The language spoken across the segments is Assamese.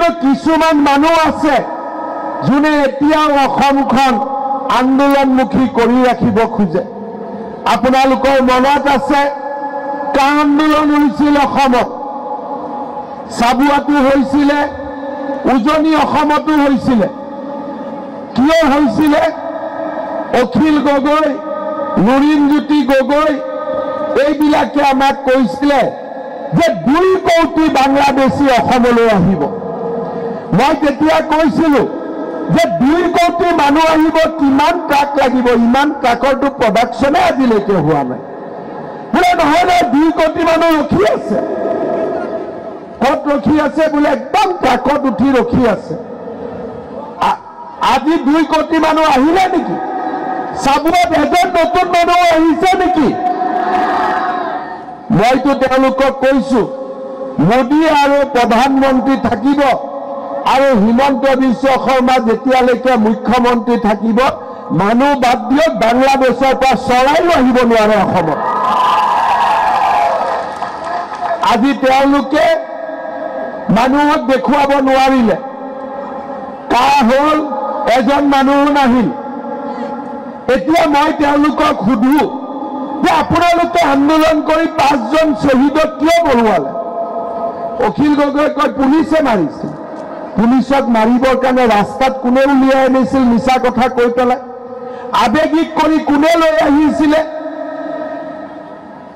কিন্তু কিছুমান মানুহ আছে যোনে এতিয়াও অসমখন আন্দোলনমুখী কৰি ৰাখিব খোজে। আপোনালোকৰ মনত আছে কা আন্দোলন হৈছিল অসমত, চাবুৱাটো হৈছিলে, উজনি অসমতো হৈছিলে। কিয় হৈছিলে? অখিল গগৈ, লুৰিণজ্যোতি গগৈ এইবিলাকে আমাক কৈছিলে যে 2 কোটি বাংলাদেশী অসমলৈ আহিব। মই তেতিয়া কৈছিলো যে 2 কোটি মানুহ আহিব, কিমান ট্ৰাক লাগিব? ইমান ট্ৰাকৰটো প্ৰডাকশ্যনে আজিলৈকে হোৱা নাই। বোলে নহয় নহয়, 2 কোটি মানুহ ৰখি আছে। ক'ত ৰখি আছে? বোলে একদম ট্ৰাকত উঠি ৰখি আছে। আজি 2 কোটি মানুহ আহিলে নেকি? চাবুৱাত এজন নতুন মানুহ আহিছে নেকি? মইতো তেওঁলোকক কৈছো, মোদী আৰু প্ৰধানমন্ত্ৰী থাকিব আৰু হিমন্ত বিশ্ব শৰ্মা যেতিয়ালৈকে মুখ্যমন্ত্ৰী থাকিব, মানুহ বাদ দিয়ক, বাংলাদেশৰ পৰা চৰাইও আহিব নোৱাৰে অসমত। আজি তেওঁলোকে মানুহক দেখুৱাব নোৱাৰিলে। কাৰ হ'ল? এজন মানুহো নাহিল। এতিয়া মই তেওঁলোকক সুধো যে আপোনালোকে আন্দোলন কৰি 5 জন শ্বহীদক কিয় বৰুৱালে? অখিল গগৈ কয় পুলিচে মাৰিছিল। পুলিচক মাৰিবৰ কাৰণে ৰাস্তাত কোনে উলিয়াই আনিছিল? মিছা কথা কৈ পেলাই। আবেগিক কৰি কোনে লৈ আহিছিলে?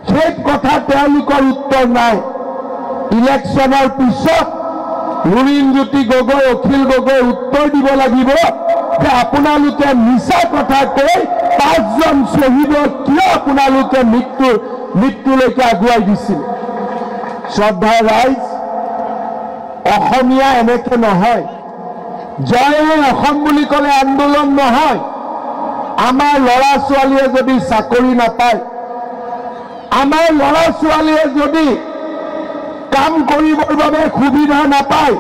সেই কথা তেওঁলোকৰ উত্তৰ নাই। ইলেকশ্যনৰ পিছত লুৰিণজ্যোতি গগৈ, অখিল গগৈ উত্তৰ দিব লাগিব যে আপোনালোকে মিছা কথা কৈ 5 জন শ্বহীদক কিয় আপোনালোকে মৃত্যুলৈকে আগুৱাই দিছিল? শ্ৰদ্ধাৰ ৰাইজ, অসমীয়া এনেকে নহয়। জয় অসম বুলি ক'লে আন্দোলন নহয়। আমাৰ ল'ৰা ছোৱালীয়ে যদি চাকৰি নাপায়, আমাৰ ল'ৰা ছোৱালীয়ে যদি কাম কৰিবৰ বাবে সুবিধা নাপায়,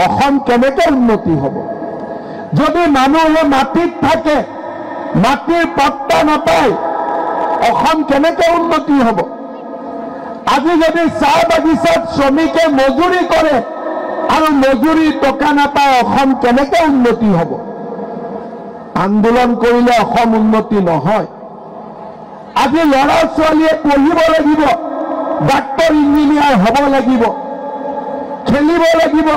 অসম কেনেকৈ উন্নতি হ'ব? যদি মানুহে মাটিত থাকে, মাটিৰ পট্টা নাপায়, অসম কেনেকৈ উন্নতি হ'ব? আজি যদি চাহ বাগিচাত শ্ৰমিকে মজুৰি কৰে আৰু মজুৰি টকা নাপায়, অসম কেনেকৈ উন্নতি হ'ব? আন্দোলন কৰিলে অসম উন্নতি নহয়। আজি ল'ৰা ছোৱালীয়ে পঢ়িব লাগিব, ডাক্তৰ ইঞ্জিনিয়াৰ হ'ব লাগিব, খেলিব লাগিব,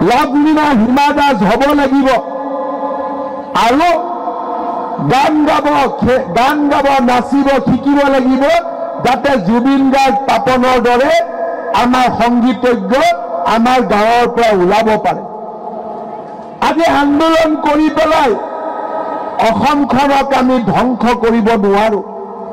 লাভলীনা হিমা দাস হ'ব লাগিব, আৰু গান গাব নাচিব শিকিব লাগিব, যাতে জুবিন গাৰ্গ, পাপনৰ দৰে আমাৰ সংগীতজ্ঞ আমাৰ গাঁৱৰ পৰা ওলাব পাৰে। আজি আন্দোলন কৰি পেলাই অসমখনক আমি ধ্বংস কৰিব নোৱাৰো।